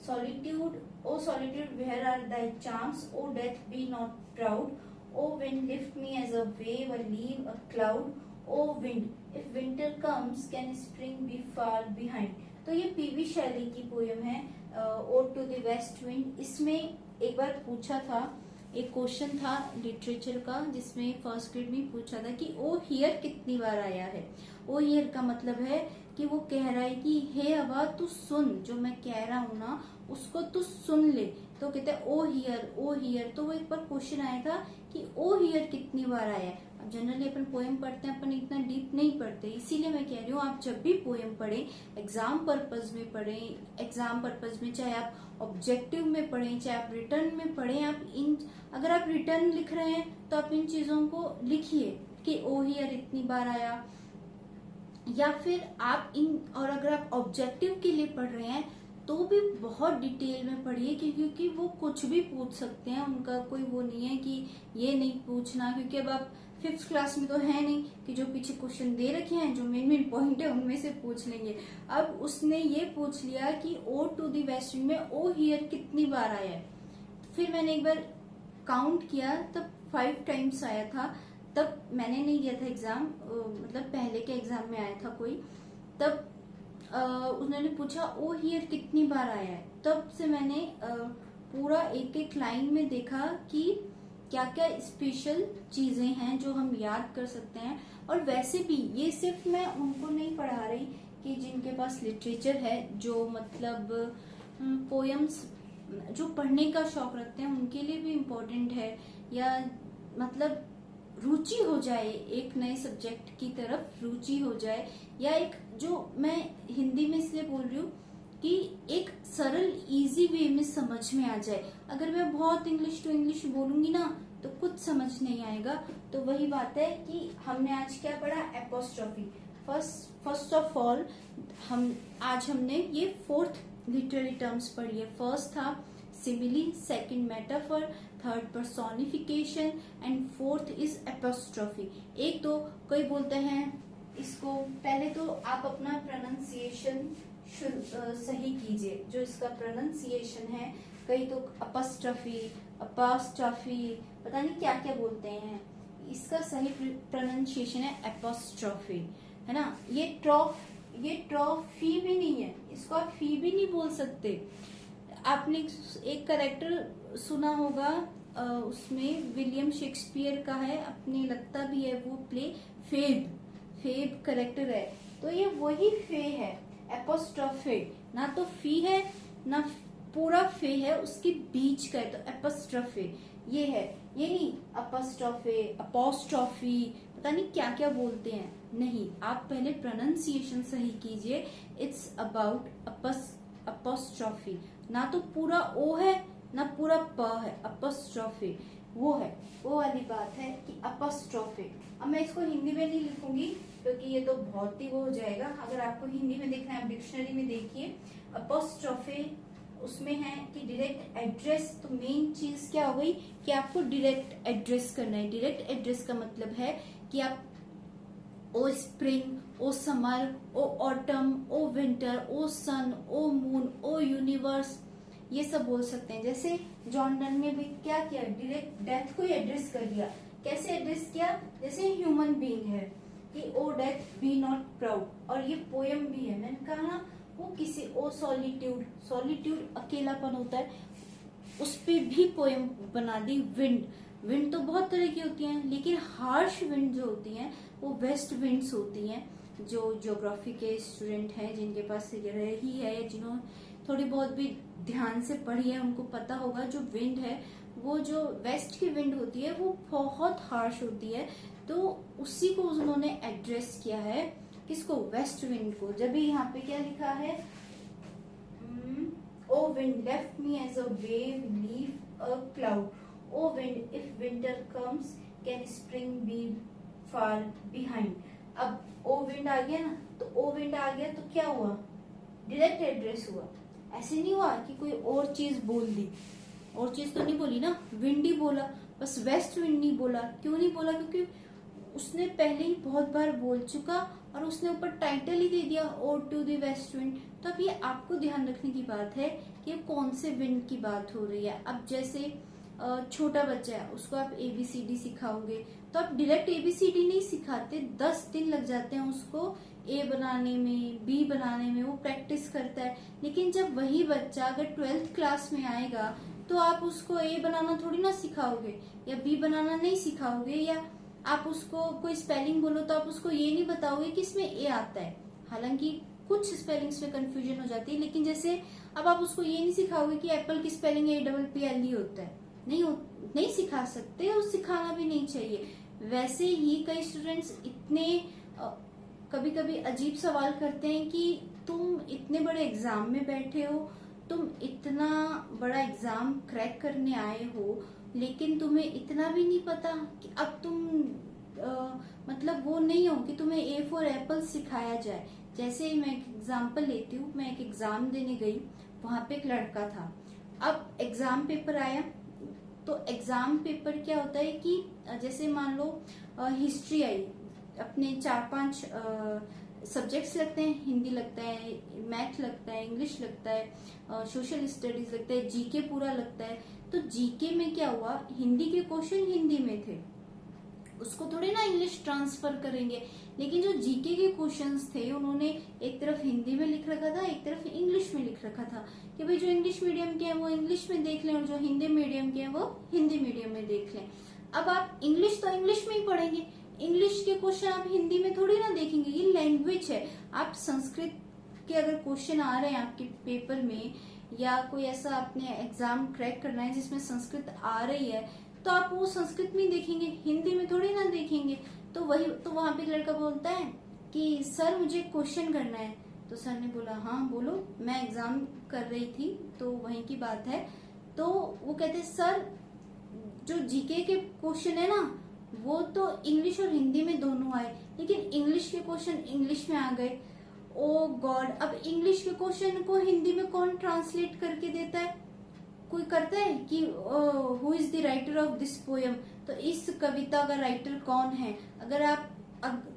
solitude, O solitude, where are thy charms? O death, be not proud. O wind, lift me as a wave, a leaf, a cloud. O wind, if winter comes, can spring be far behind? तो ये PV शैली की poem है, ode to the west wind. इसमें एक बार पूछा था, एक क्वेश्चन था लिटरेचर का, जिसमें फर्स्ट ग्रेड में पूछा था कि ओ हियर कितनी बार आया है। ओ हियर का मतलब है कि वो कह रहा है कि हे हवा तू सुन, जो मैं कह रहा हूँ ना उसको तू सुन ले। तो कहते हैं ओ हियर, ओ हियर। तो वो एक बार क्वेश्चन आया था कि ओ हियर कितनी बार आया है। अब जनरली अपन पोएम पढ़ते हैं, अपन इतना डीप नहीं पढ़ते, इसीलिए मैं कह रही हूँ आप जब भी पोएम पढ़े, एग्जाम पर्पज में पढ़े, एग्जाम पर्पज में चाहे आप ऑब्जेक्टिव में पढ़े, चाहे आप रिटर्न में पढ़े, आप इन, अगर आप रिटर्न लिख रहे हैं तो आप इन चीजों को लिखिए कि ओ हियर इतनी बार आया। या फिर आप इन, और अगर आप ऑब्जेक्टिव के लिए पढ़ रहे हैं तो भी बहुत डिटेल में पढ़िए, क्योंकि वो कुछ भी पूछ सकते हैं, उनका कोई वो नहीं है कि ये नहीं पूछना। क्योंकि अब आप 5th क्लास में तो है नहीं कि जो पीछे क्वेश्चन दे रखे हैं, जो मेन मेन पॉइंट है उनमें से पूछ लेंगे। अब उसने ये पूछ लिया कि ओ टू द वेस्ट में ओ हियर कितनी बार आया है। फिर मैंने एक बार काउंट किया, तब 5 टाइम्स आया था। तब मैंने नहीं दिया था एग्जाम, मतलब पहले के एग्जाम में आया था कोई। तब उन्होंने पूछा ओ हियर कितनी बार आया है। तब से मैंने पूरा एक एक लाइन में देखा कि क्या क्या स्पेशल चीजें हैं जो हम याद कर सकते हैं। और वैसे भी ये सिर्फ मैं उनको नहीं पढ़ा रही कि जिनके पास लिटरेचर है, जो मतलब पोयम्स जो पढ़ने का शौक रखते हैं, उनके लिए भी इम्पोर्टेंट है। या मतलब रुचि हो जाए, एक नए सब्जेक्ट की तरफ रुचि हो जाए, या एक, जो मैं हिंदी में इसलिए बोल रही हूँ कि एक सरल इजी वे में समझ में आ जाए। अगर मैं बहुत इंग्लिश टू इंग्लिश बोलूंगी ना तो कुछ समझ नहीं आएगा। तो वही बात है कि हमने आज क्या पढ़ा, एपोस्ट्रोफी। फर्स्ट ऑफ ऑल हमने ये 4th लिटरेरी टर्म्स पढ़ी है। फर्स्ट था simile, second metaphor, third personification and fourth is apostrophe. एक तो कोई बोलते हैं इसको, पहले तो आप अपना प्रोनाउंसिएशन सही कीजिए, जो इसका प्रोनाउंसिएशन है। कई तो अपोस्ट्रोफी, पता नहीं क्या क्या बोलते हैं, इसका सही प्रोनाउंसिएशन है एपोस्ट्रोफी, है ना। ये ट्रॉफी भी नहीं है, इसको आप फी भी नहीं बोल सकते। आपने एक कैरेक्टर सुना होगा, उसमें विलियम शेक्सपियर का है, अपने लगता भी है वो प्ले, फेब कैरेक्टर है। तो ये वही फे है, एपोस्ट्रोफे, ना तो फी है ना पूरा फे है, उसके बीच का है, तो एपोस्ट्रोफे ये है। ये नहीं अपोस्ट्रोफी, पता नहीं क्या क्या बोलते हैं। नहीं, आप पहले प्रोनाउंसिएशन सही कीजिए। इट्स अबाउट अपोस्ट्रोफी, ना तो पूरा ओ है ना पूरा प है, अपोस्ट्रोफी वो है, वो वाली बात है कि अपोस्ट्रोफे। अब मैं इसको हिंदी में नहीं लिखूंगी क्योंकि ये तो बहुत ही वो हो जाएगा। अगर आपको हिंदी में देखना है, डिक्शनरी में देखिए अपोस्ट्रोफे, उसमें है कि डायरेक्ट एड्रेस। तो मेन चीज क्या हो गई कि आपको डायरेक्ट एड्रेस करना है। डायरेक्ट एड्रेस का मतलब है कि आप ओ स्प्रिंग, ओ समर, ओ ऑटम, ओ विंटर, ओ सन, ओ मून, ओ यूनिवर्स, ये सब बोल सकते हैं। जैसे जॉन डन ने भी क्या किया, डायरेक्ट डेथ को ही एड्रेस कर दिया। कैसे एड्रेस किया, जैसे ह्यूमन बीइंग है कि O death be not proud. और ये पोयम भी है, मैंने कहा ना वो किसी ओ सॉलिट्यूड, सॉलिट्यूड अकेलापन होता है, उस पे भी पोएम बना दी। विंड, विंड तो बहुत तरह की होती हैं, लेकिन हार्श विंड जो होती हैं वो वेस्ट विंड्स होती हैं। जो ज्योग्राफी के स्टूडेंट हैं जिनके पास रही है या जिन्होंने थोड़ी बहुत भी ध्यान से पढ़ी है उनको पता होगा, जो विंड है वो जो वेस्ट की विंड होती है वो बहुत हार्श होती है। तो उसी को उन्होंने एड्रेस किया है, किसको, वेस्ट विंड को। जब भी यहाँ पे क्या लिखा है, O wind left me as a wave leave a cloud, O wind if winter comes can spring be far behind. अब ओ विंड आ गया ना, तो ओ विंड आ गया तो क्या हुआ, डायरेक्ट एड्रेस हुआ। ऐसे नहीं हुआ कि कोई और चीज बोल दी, और चीज तो नहीं बोली ना, विंड ही बोला, बस वेस्ट विंड नहीं बोला। क्यों नहीं बोला, क्योंकि उसने पहले ही बहुत बार बोल चुका और उसने ऊपर टाइटल ही दे दिया ode to the west wind. तो अब ये आपको ध्यान रखने की बात है कि कौन से विंड की बात हो रही है। अब जैसे छोटा बच्चा है, उसको आप ABCD सिखाओगे तो आप डायरेक्ट ABCD नहीं सिखाते, 10 दिन लग जाते हैं उसको A बनाने में, B बनाने में, वो प्रैक्टिस करता है। लेकिन जब वही बच्चा अगर 12th क्लास में आएगा तो आप उसको A बनाना थोड़ी ना सिखाओगे या B बनाना नहीं सिखाओगे, या आप उसको कोई स्पेलिंग बोलो तो आप उसको ये नहीं बताओगे कि इसमें A आता है। हालांकि कुछ स्पेलिंग्स में कंफ्यूजन हो जाती है, लेकिन जैसे अब आप उसको ये नहीं सिखाओगे कि एप्पल की स्पेलिंग APPLE होता है, नहीं सिखा सकते और सिखाना भी नहीं चाहिए। वैसे ही कई स्टूडेंट्स इतने कभी कभी अजीब सवाल करते हैं कि तुम इतने बड़े एग्जाम में बैठे हो, तुम इतना बड़ा एग्जाम क्रैक करने आए हो, लेकिन तुम्हें इतना भी नहीं पता कि अब तुम मतलब वो नहीं हो कि तुम्हें A फॉर एप्पल सिखाया जाए। जैसे मैं एक एग्जाम्पल लेती हूँ, मैं एक एग्जाम देने गई, वहां पे एक लड़का था। अब एग्जाम पेपर आया, तो एग्जाम पेपर क्या होता है कि जैसे मान लो हिस्ट्री आई, अपने 4-5 सब्जेक्ट्स लगते हैं, हिंदी लगता है, मैथ लगता है, इंग्लिश लगता है, सोशल स्टडीज लगता है, जीके पूरा लगता है। तो जीके में क्या हुआ, हिंदी के क्वेश्चन हिंदी में थे, उसको थोड़े ना इंग्लिश ट्रांसफर करेंगे, लेकिन जो जीके के क्वेश्चंस थे उन्होंने एक तरफ हिंदी में लिख रखा था, एक तरफ इंग्लिश में लिख रखा था कि भाई जो इंग्लिश मीडियम के हैं वो इंग्लिश में देख लें और जो हिंदी मीडियम के हैं वो हिंदी मीडियम में देख लें। अब आप इंग्लिश तो इंग्लिश में ही पढ़ेंगे, इंग्लिश के क्वेश्चन आप हिंदी में थोड़ी ना देखेंगे, ये लैंग्वेज है। आप संस्कृत के अगर क्वेश्चन आ रहे हैं आपके पेपर में, या कोई ऐसा आपने एग्जाम क्रैक करना है जिसमें संस्कृत आ रही है, तो आप वो संस्कृत में देखेंगे, हिंदी में थोड़ी ना देखेंगे। तो वही तो वहां पे लड़का बोलता है कि सर मुझे क्वेश्चन करना है। तो सर ने बोला हाँ बोलो, मैं एग्जाम कर रही थी तो वहीं की बात है। तो वो कहते सर जो जीके के क्वेश्चन है ना वो तो इंग्लिश और हिंदी में दोनों आए, लेकिन इंग्लिश के क्वेश्चन इंग्लिश में आ गए। ओ गॉड, अब इंग्लिश के क्वेश्चन को हिंदी में कौन ट्रांसलेट करके देता है, कोई करता है कि who is the writer of this poem, तो इस कविता का राइटर कौन है। अगर आप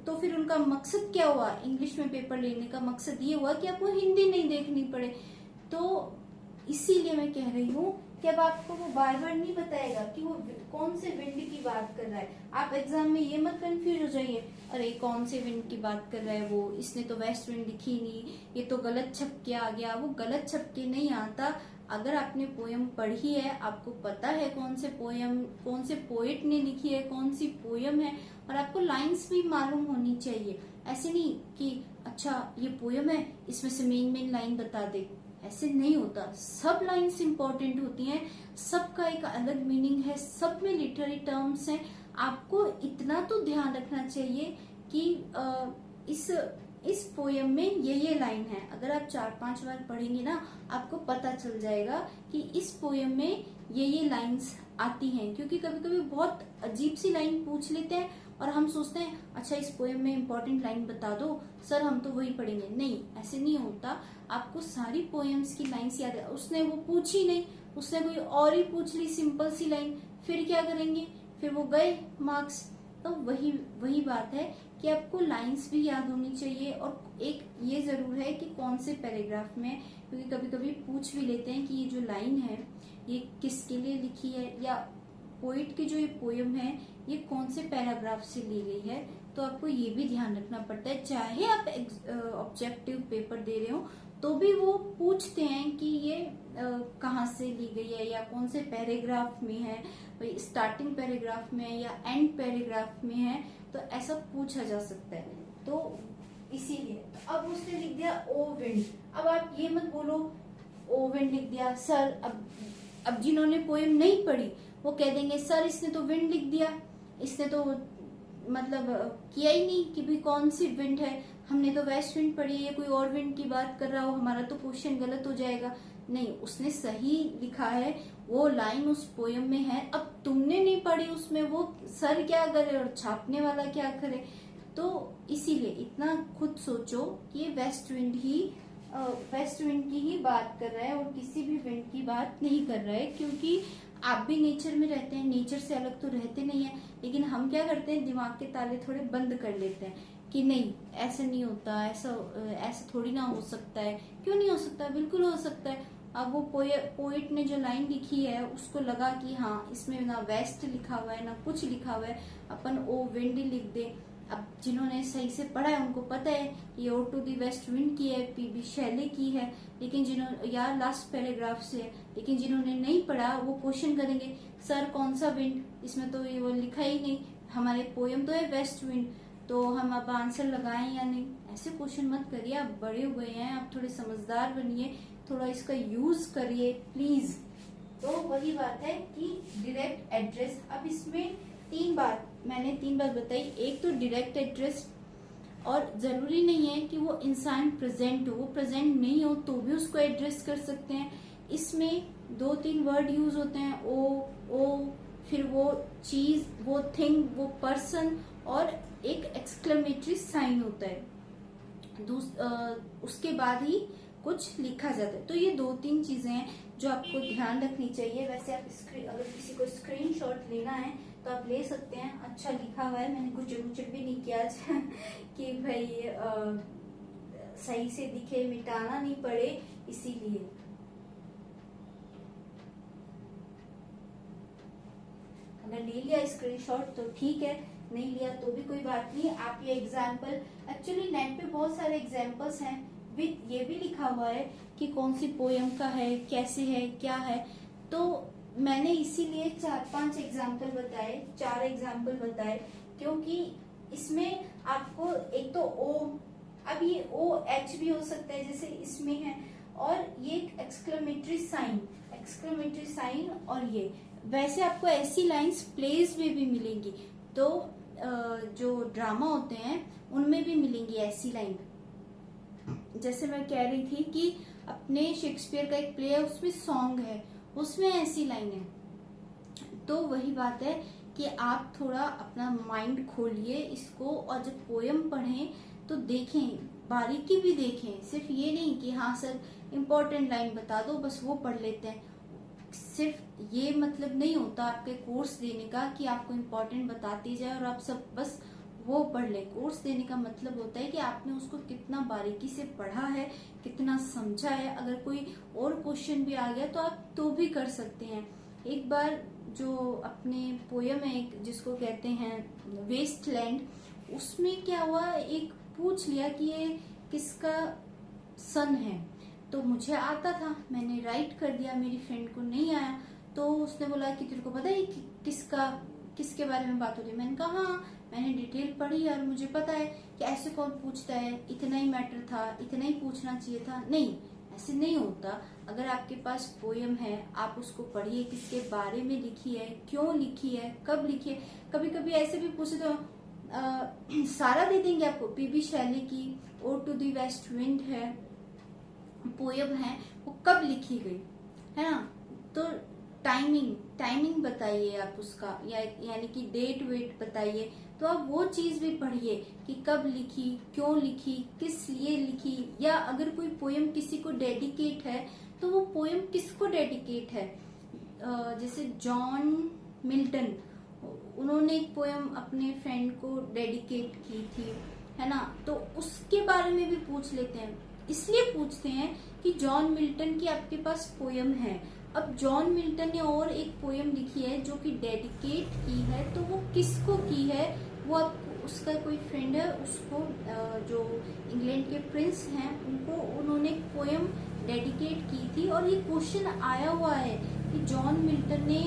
तो फिर उनका मकसद क्या हुआ, इंग्लिश में पेपर लेने का मकसद ये हुआ कि आपको हिंदी नहीं देखनी पड़े। तो इसीलिए मैं कह रही हूँ कि अब आपको वो बार बार नहीं बताएगा कि वो कौन से विंड की बात कर रहा है। आप एग्जाम में ये मत कंफ्यूज हो जाइए, अरे कौन से विंड की बात कर रहा है वो, इसने तो वेस्ट विंड लिखी नहीं, ये तो गलत छप के आ गया। वो गलत छप के नहीं आता। अगर आपने पोयम पढ़ी है, आपको पता है कौन से पोयम, कौन से पोएट ने लिखी है, कौन सी पोयम है, और आपको लाइंस भी मालूम होनी चाहिए। ऐसे नहीं कि अच्छा ये पोयम है इसमें से मेन लाइन बता दे, ऐसे नहीं होता। सब लाइंस इंपॉर्टेंट होती हैं, सबका एक अलग मीनिंग है, सब में लिटरेरी टर्म्स हैं। आपको इतना तो ध्यान रखना चाहिए कि इस पोयम में ये लाइन है। अगर आप 4-5 बार पढ़ेंगे ना आपको पता चल जाएगा कि इस पोयम में ये लाइंस आती हैं। क्योंकि कभी कभी बहुत अजीब सी लाइन पूछ लेते हैं और हम सोचते हैं अच्छा इस पोयम में इंपॉर्टेंट लाइन बता दो सर, हम तो वही पढ़ेंगे। नहीं, ऐसे नहीं होता। आपको सारी पोयम्स की लाइंस याद है। उसने वो पूछी नहीं, उसने कोई और ही पूछ ली सिंपल सी लाइन, फिर क्या करेंगे, फिर वो गए मार्क्स। तो वही बात है कि आपको लाइंस भी याद होनी चाहिए। और एक ये जरूर है कि कौन से पैराग्राफ में, क्योंकि कभी कभी पूछ भी लेते हैं कि ये जो लाइन है ये किसके लिए लिखी है, या पोइट की जो ये पोयम है ये कौन से पैराग्राफ से ली गई है। तो आपको ये भी ध्यान रखना पड़ता है, चाहे आप ऑब्जेक्टिव पेपर दे रहे हो तो भी वो पूछते हैं कि ये कहाँ से ली गई है या कौन से पैराग्राफ में है, भाई स्टार्टिंग पैराग्राफ में है या एंड पैराग्राफ में है, तो ऐसा पूछा जा सकता है। तो इसीलिए अब उसने लिख दिया ओ विंड। अब आप ये मत बोलो ओ विंड लिख दिया सर, अब जिन्होंने पोएम नहीं पढ़ी वो कह देंगे सर इसने तो विंड लिख दिया, इसने तो मतलब किया ही नहीं कि भी कौन सी विंड है, हमने तो वेस्ट विंड पढ़ी है, कोई और विंड की बात कर रहा हो, हमारा तो क्वेश्चन गलत हो जाएगा। नहीं, उसने सही लिखा है, वो लाइन उस पोयम में है, अब तुमने नहीं पढ़ी उसमें, वो सर क्या करे और छापने वाला क्या करे। तो इसीलिए इतना खुद सोचो कि ये वेस्ट विंड की ही बात कर रहा है और किसी भी विंड की बात नहीं कर रहा है, क्योंकि आप भी नेचर में रहते हैं, नेचर से अलग तो रहते नहीं है, लेकिन हम क्या करते हैं दिमाग के ताले थोड़े बंद कर लेते हैं कि नहीं ऐसा नहीं होता, ऐसा थोड़ी ना हो सकता है। क्यों नहीं हो सकता, बिल्कुल हो सकता है। अब वो पोइट ने जो लाइन लिखी है उसको लगा कि हाँ इसमें ना वेस्ट लिखा हुआ है ना कुछ लिखा हुआ है, अपन ओ विंड लिख दे। अब जिन्होंने सही से पढ़ा है उनको पता है कि ये O to the west wind की है, पीबी शैले की है, लेकिन जिन्होंने यार लास्ट पैराग्राफ से है, लेकिन जिन्होंने नहीं पढ़ा वो क्वेश्चन करेंगे सर कौन सा विंड, इसमें तो ये वो लिखा ही नहीं, हमारे पोयम तो है वेस्ट विंड, तो हम अब आंसर लगाएं या नहीं। ऐसे क्वेश्चन मत करिए, आप बड़े हुए हैं, आप थोड़े समझदार बनिए, थोड़ा इसका यूज करिए प्लीज। तो वही बात है कि डायरेक्ट एड्रेस, अब इसमें मैंने तीन बात बताई। एक तो डायरेक्ट एड्रेस, और जरूरी नहीं है कि वो इंसान प्रेजेंट हो, वो प्रेजेंट नहीं हो तो भी उसको एड्रेस कर सकते हैं। इसमें 2-3 वर्ड यूज होते हैं, ओ, फिर वो चीज, वो थिंग, वो पर्सन, और एक एक्सक्लेमेटरी साइन होता है, उसके बाद ही कुछ लिखा जाता है। तो ये 2-3 चीजें हैं जो आपको ध्यान रखनी चाहिए। वैसे आप अगर किसी को स्क्रीनशॉट लेना है तो आप ले सकते हैं, अच्छा लिखा हुआ है, मैंने कुछ भी नहीं किया आज कि भाई सही से दिखे, मिटाना नहीं पड़े, इसीलिए। अगर ले लिया स्क्रीनशॉट तो ठीक है, नहीं लिया तो भी कोई बात नहीं। आप ये एग्जाम्पल, एक्चुअली नेट पे बहुत सारे एग्जाम्पल्स हैं विद ये भी लिखा हुआ है कि कौन सी पोयम का है, कैसे है, क्या है। तो मैंने इसीलिए 4-5 एग्जाम्पल बताए, 4 एग्जाम्पल बताए, क्योंकि इसमें आपको एक तो ओ, अब ये ओ एच भी हो सकता है जैसे इसमें है, और ये एक्सक्लेमेटरी साइन, और ये वैसे आपको ऐसी लाइंस प्लेज में भी मिलेंगी, तो जो ड्रामा होते हैं उनमें भी मिलेंगी ऐसी लाइन। जैसे मैं कह रही थी कि अपने शेक्सपियर का एक प्ले है, उसमें सॉन्ग है, उसमें ऐसी लाइन है। तो वही बात है कि आप थोड़ा अपना माइंड खोलिए इसको, और जब पोयम पढ़ें तो देखें, बारीकी भी देखें, सिर्फ ये नहीं कि हाँ सर इम्पोर्टेंट लाइन बता दो बस वो पढ़ लेते हैं। सिर्फ ये मतलब नहीं होता आपके कोर्स देने का कि आपको इम्पोर्टेंट बताते जाए और आप सब बस वो पढ़ ले। कोर्स देने का मतलब होता है कि आपने उसको कितना बारीकी से पढ़ा है, कितना समझा है। अगर कोई और क्वेश्चन भी आ गया तो आप तो भी कर सकते हैं। एक बार जो अपने पोयम है एक जिसको कहते हैं वेस्टलैंड, उसमें क्या हुआ, एक पूछ लिया कि ये किसका सन है, तो मुझे आता था, मैंने राइट कर दिया, मेरी फ्रेंड को नहीं आया, तो उसने बोला कि तेरे को पता है कि किसके बारे में बात हो रही है। मैंने कहा हाँ मैंने डिटेल पढ़ी और मुझे पता है कि ऐसे कौन पूछता है, इतना ही मैटर था, इतना ही पूछना चाहिए था। नहीं, ऐसे नहीं होता। अगर आपके पास पोयम है आप उसको पढ़िए, किसके बारे में लिखी है, क्यों लिखी है, कब लिखी है। कभी कभी ऐसे भी पूछे तो सारा दे देंगे आपको। पीबी शैले की O to the west wind है, पोयम है, वो कब लिखी गई है ना, तो टाइमिंग बताइए आप उसका, यानी कि डेट वेट बताइए। तो आप वो चीज भी पढ़िए कि कब लिखी, क्यों लिखी, किस लिए लिखी, या अगर कोई पोयम किसी को डेडिकेट है तो वो पोयम किसको डेडिकेट है। जैसे जॉन मिल्टन, उन्होंने एक पोयम अपने फ्रेंड को डेडिकेट की थी, है ना, तो उसके बारे में भी पूछ लेते हैं। इसलिए पूछते हैं कि जॉन मिल्टन की आपके पास पोयम है। अब जॉन मिल्टन ने और एक पोयम लिखी है जो कि डेडिकेट की है, तो वो किसको की है वो आप उसका कोई फ्रेंड है, उसको जो इंग्लैंड के प्रिंस हैं उनको उन्होंने पोयम डेडिकेट की थी। और ये क्वेश्चन आया हुआ है कि जॉन मिल्टन ने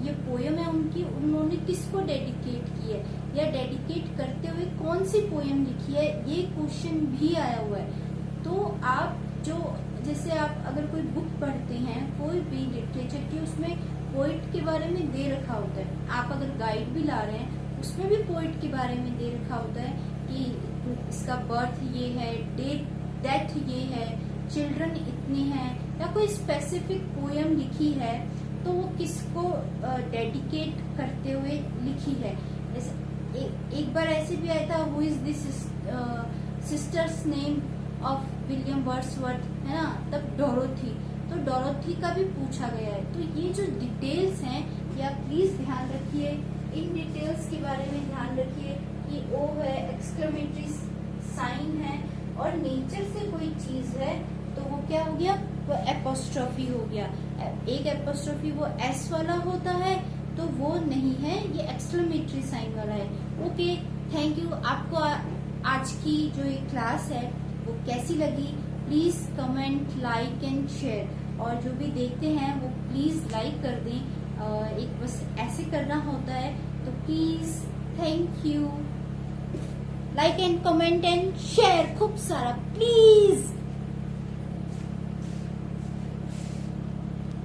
ये पोयम है उनकी, उन्होंने किसको डेडिकेट की है या डेडिकेट करते हुए कौन सी पोयम लिखी है, ये क्वेश्चन भी आया हुआ है। तो आप जो जैसे आप अगर कोई बुक पढ़ते हैं कोई भी लिटरेचर की, उसमें पोइट के बारे में दे रखा होता है। आप अगर गाइड भी ला रहे हैं उसमें भी पोइट के बारे में दे रखा होता है कि इसका बर्थ ये है, डेथ ये है, चिल्ड्रन इतने हैं, या कोई स्पेसिफिक पोयम लिखी है तो वो किसको डेडिकेट करते हुए लिखी है। एक बार ऐसे भी आया था, who is this sisters name of William Wordsworth, है ना, तब डोरोथी, तो डोरोथी का भी पूछा गया है। तो ये जो डिटेल्स हैं ये आप प्लीज ध्यान रखिए, इन डिटेल्स के बारे में ध्यान रखिए कि ओ है, एक्सक्लेमेटरी साइन है, और नेचर से कोई चीज है तो वो क्या हो गया, वो एपोस्ट्रोफी हो गया। एक एपोस्ट्रोफी वो एस वाला होता है तो वो नहीं है, ये एक्सक्लेमेटरी साइन वाला है। Okay, thank you. आपको आज की जो ये क्लास है वो कैसी लगी, please comment, like and share. और जो भी देखते हैं वो प्लीज लाइक कर दें, एक बस ऐसे करना होता है। तो please thank you, like and comment and share खूब सारा प्लीज।